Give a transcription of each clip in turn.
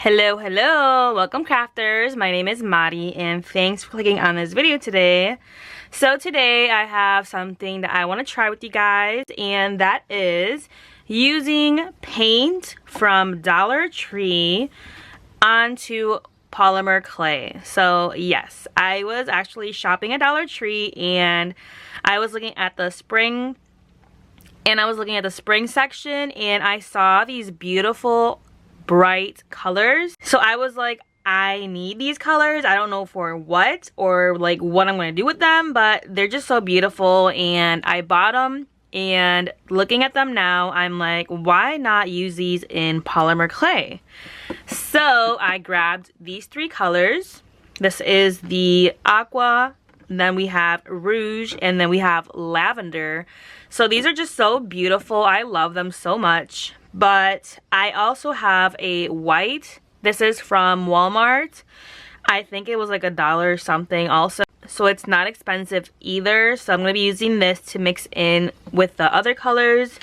Hello, hello, welcome crafters. My name is Mari and thanks for clicking on this video today. So today I have something that I want to try with you guys, and that is using paint from Dollar Tree onto polymer clay. So yes, I was actually shopping at Dollar Tree and I was looking at the spring section and I saw these beautiful bright colors. So I was like, I need these colors. I don't know for what or like what I'm going to do with them, but they're just so beautiful and I bought them. And looking at them now, I'm like, why not use these in polymer clay? So I grabbed these three colors. This is the aqua, then we have rouge, and then we have lavender. So these are just so beautiful. I love them so much. But I also have a white. This is from Walmart. I think it was like $1 something also. So it's not expensive either. So I'm going to be using this to mix in with the other colors.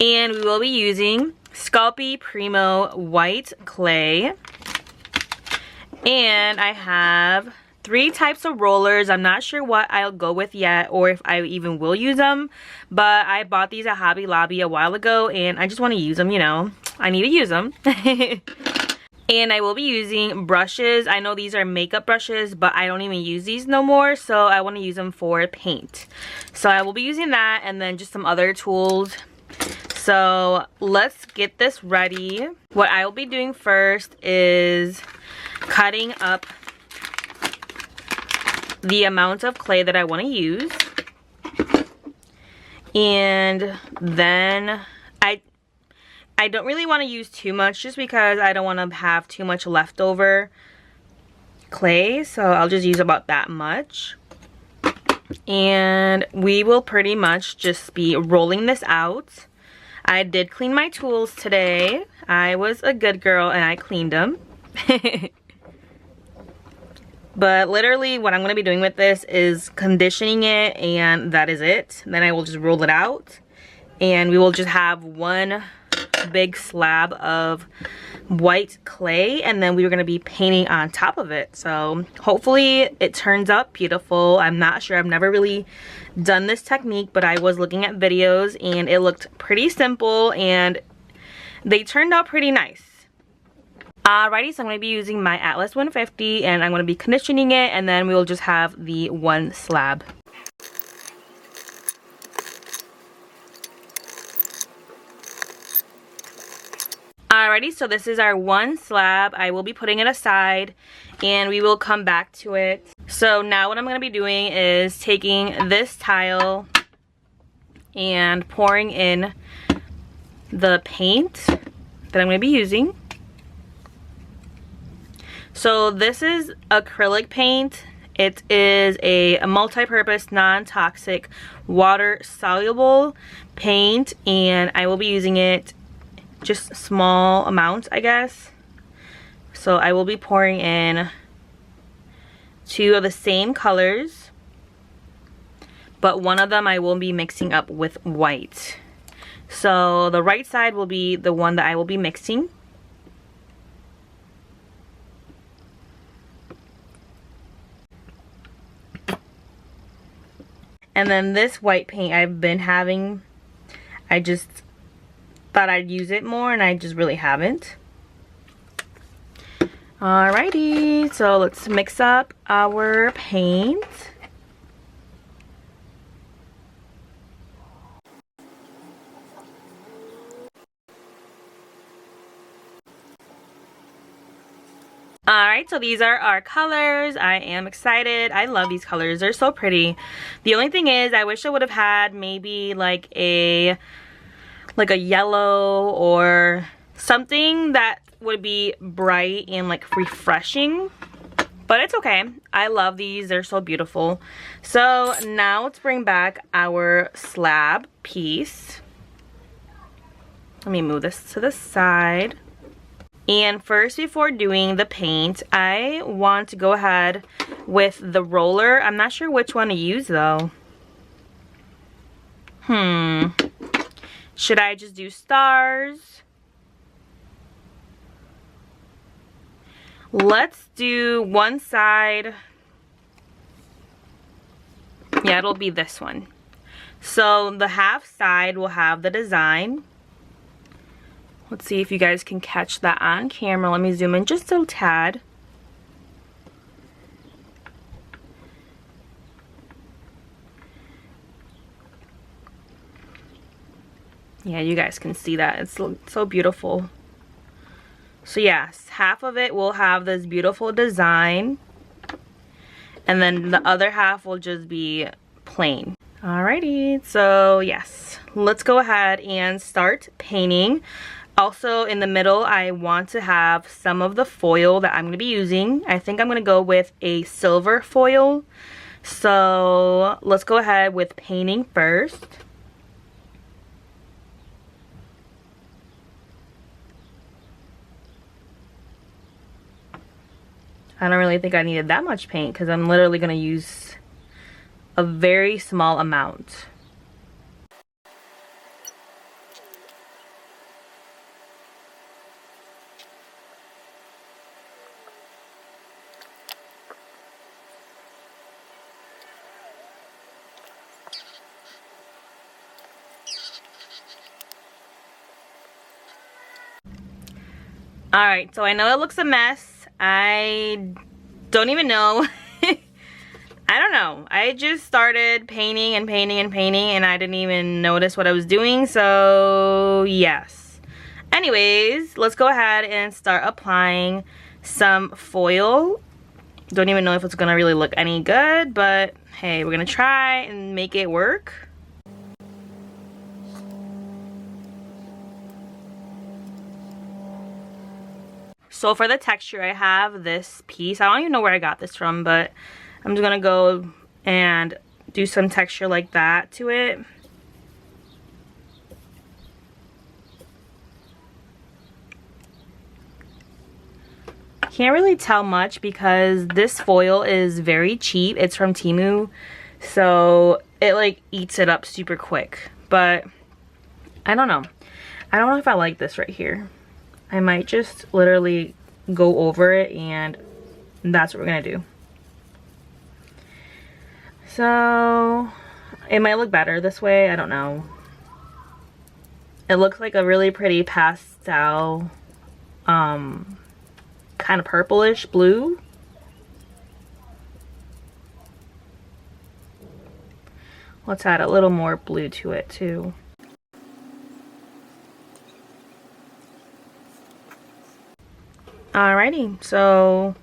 And we will be using Sculpey Primo white clay. And I have 3 types of rollers. I'm not sure what I'll go with yet or if I even will use them. But I bought these at Hobby Lobby a while ago and I just want to use them, you know. I need to use them. And I will be using brushes. I know these are makeup brushes, but I don't even use these no more. So I want to use them for paint. So I will be using that and then just some other tools. So let's get this ready. What I will be doing first is cutting up the amount of clay that I want to use. And then I don't really want to use too much just because I don't want to have too much leftover clay. So I'll just use about that much. And we will pretty much just be rolling this out. I did clean my tools today. I was a good girl and I cleaned them. But literally what I'm going to be doing with this is conditioning it and that is it. Then I will just roll it out and we will just have one big slab of white clay and then we were going to be painting on top of it. So hopefully it turns out beautiful. I'm not sure. I've never really done this technique, but I was looking at videos and it looked pretty simple and they turned out pretty nice. Alrighty, so I'm going to be using my Atlas 150 and I'm going to be conditioning it and then we will just have the one slab. Alrighty, so this is our one slab. I will be putting it aside and we will come back to it. So now what I'm going to be doing is taking this tile and pouring in the paint that I'm going to be using. So this is acrylic paint. It is a multi-purpose, non-toxic, water-soluble paint and I will be using it just small amounts, I guess. So I will be pouring in 2 of the same colors, but one of them I will be mixing up with white. So the right side will be the one that I will be mixing. And then this white paint I've been having, I just thought I'd use it more and I just really haven't. Alrighty, so let's mix up our paint. Alright, so these are our colors. I am excited. I love these colors. They're so pretty. The only thing is I wish I would have had maybe like a yellow or something that would be bright and like refreshing. But it's okay. I love these. They're so beautiful. So now let's bring back our slab piece. Let me move this to the side. And first, before doing the paint, I want to go ahead with the roller. I'm not sure which one to use though. Should I just do stars? Let's do one side. Yeah, it'll be this one. So the half side will have the design. Let's see if you guys can catch that on camera. Let me zoom in just a tad. Yeah, you guys can see that. It's so beautiful. So yes, half of it will have this beautiful design. And then the other half will just be plain. Alrighty, so yes, let's go ahead and start painting. Also in the middle, I want to have some of the foil that I'm going to be using. I think I'm going to go with a silver foil. So let's go ahead with painting first. I don't really think I needed that much paint because I'm literally going to use a very small amount. Alright, so I know it looks a mess. I don't even know. I don't know. I just started painting and painting and painting and I didn't even notice what I was doing. So yes. Anyways, let's go ahead and start applying some foil. Don't even know if it's gonna really look any good, but hey, we're gonna try and make it work. So for the texture, I have this piece. I don't even know where I got this from, but I'm just gonna go and do some texture like that to it. Can't really tell much because this foil is very cheap. It's from Temu, so it like eats it up super quick. But I don't know. I don't know if I like this right here. I might just literally go over it and that's what we're gonna do. So it might look better this way, I don't know. It looks like a really pretty pastel kind of purplish blue. Let's add a little more blue to it too. Alrighty, so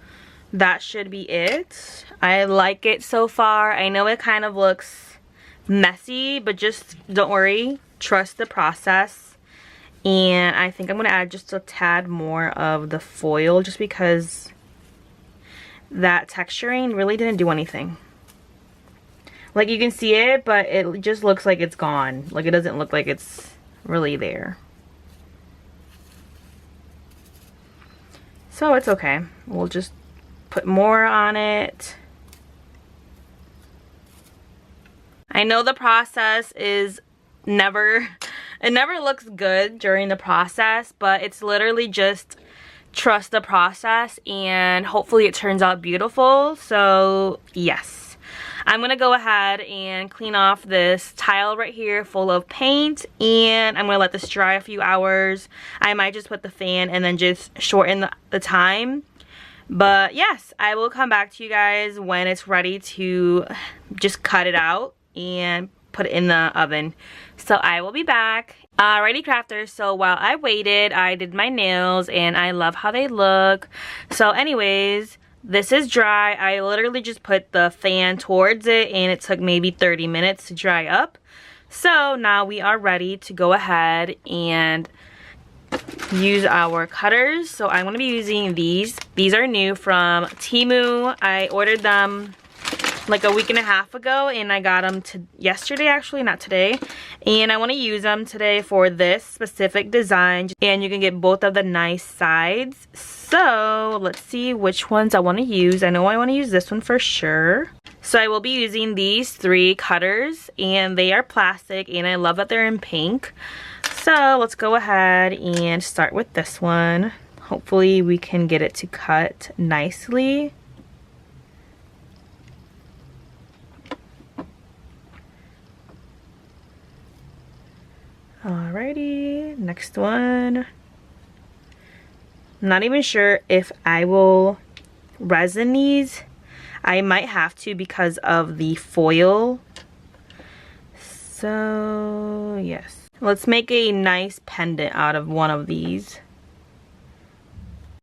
that should be it. I like it so far. I know it kind of looks messy, but just don't worry. Trust the process. And I think I'm going to add just a tad more of the foil just because that texturing really didn't do anything. Like you can see it, but it just looks like it's gone. Like it doesn't look like it's really there. So it's okay. We'll just put more on it. I know the process is it never looks good during the process, but it's literally just trust the process and hopefully it turns out beautiful. So yes. I'm going to go ahead and clean off this tile right here full of paint, and I'm going to let this dry a few hours. I might just put the fan and then just shorten the time. But yes, I will come back to you guys when it's ready to just cut it out and put it in the oven. So I will be back. Alrighty crafters, so while I waited, I did my nails and I love how they look. So anyways, this is dry. I literally just put the fan towards it and it took maybe 30 minutes to dry up. So now we are ready to go ahead and use our cutters. So I'm going to be using these. These are new from Temu. I ordered them like a week and a half ago and I got them yesterday, actually, not today. And I want to use them today for this specific design, and you can get both of the nice sides. So let's see which ones I want to use. I know I want to use this one for sure. So I will be using these 3 cutters and they are plastic and I love that they're in pink. So let's go ahead and start with this one. hopefully we can get it to cut nicely. Alrighty, next one. I'm not even sure if I will resin these. I might have to because of the foil. So yes, let's make a nice pendant out of one of these.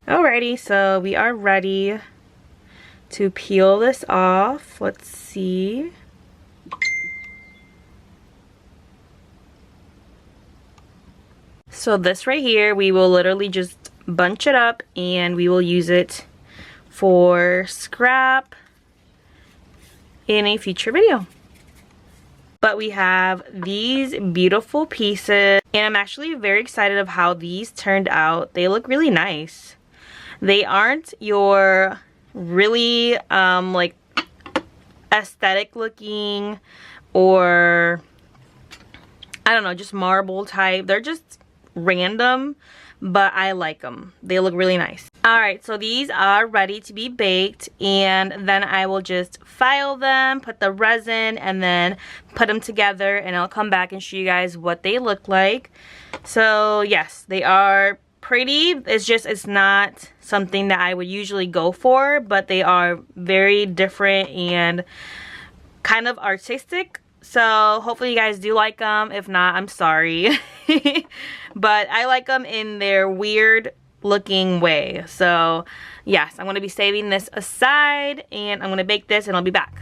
Alrighty, so we are ready to peel this off. Let's see. So this right here, we will literally just bunch it up and we will use it for scrap in a future video. But we have these beautiful pieces and I'm actually very excited of how these turned out. They look really nice. They aren't your really like aesthetic looking or I don't know, just marble type. They're just random, but I like them. They look really nice. Alright, so these are ready to be baked and then I will just file them, put the resin, and then put them together and I'll come back and show you guys what they look like. So yes, they are pretty. It's not something that I would usually go for, but they are very different and kind of artistic. So hopefully you guys do like them. If not, I'm sorry. But I like them in their weird looking way. So yes, I'm going to be saving this aside and I'm going to bake this and I'll be back.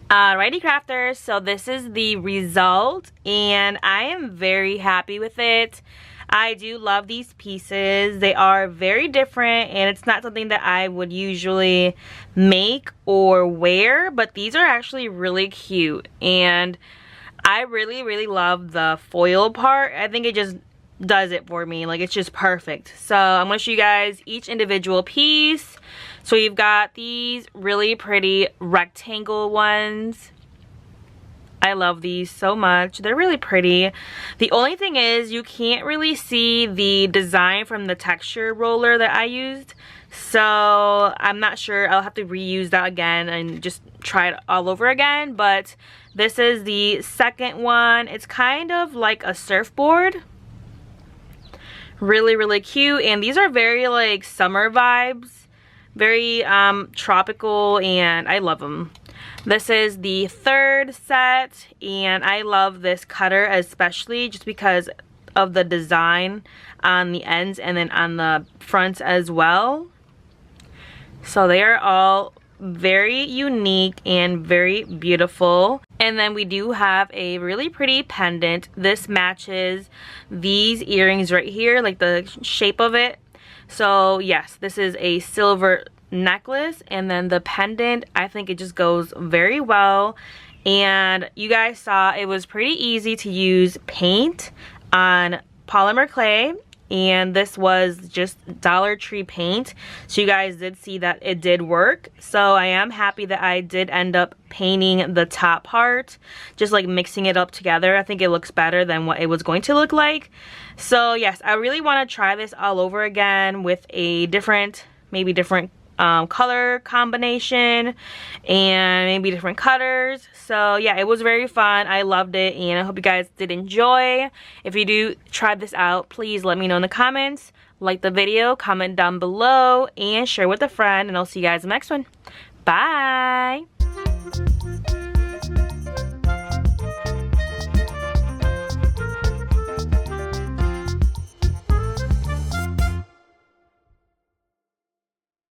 Alrighty crafters, so this is the result and I am very happy with it. I do love these pieces. They are very different and it's not something that I would usually make or wear, but these are actually really cute and I really love the foil part. I think it just does it for me. Like, it's just perfect. So I'm going to show you guys each individual piece. So you've got these really pretty rectangle ones. I love these so much. They're really pretty. The only thing is you can't really see the design from the texture roller that I used. So I'm not sure. I'll have to reuse that again and just try it all over again. But this is the second one. It's kind of like a surfboard. Really cute. And these are very like summer vibes. Very tropical and I love them. This is the third set and I love this cutter especially just because of the design on the ends and then on the fronts as well. So they are all very unique and very beautiful. And then we do have a really pretty pendant. This matches these earrings right here, like the shape of it. So yes, this is a silver necklace and then the pendant, I think it just goes very well. And you guys saw it was pretty easy to use paint on polymer clay and this was just Dollar Tree paint. So you guys did see that it did work. So I am happy that I did end up painting the top part, just like mixing it up together. I think it looks better than what it was going to look like. So yes, I really want to try this all over again with a different, maybe different color combination and maybe different cutters. So yeah, it was very fun. I loved it and I hope you guys did enjoy. If you do try this out, please let me know in the comments. Like the video, comment down below, and share with a friend, and I'll see you guys in the next one. Bye!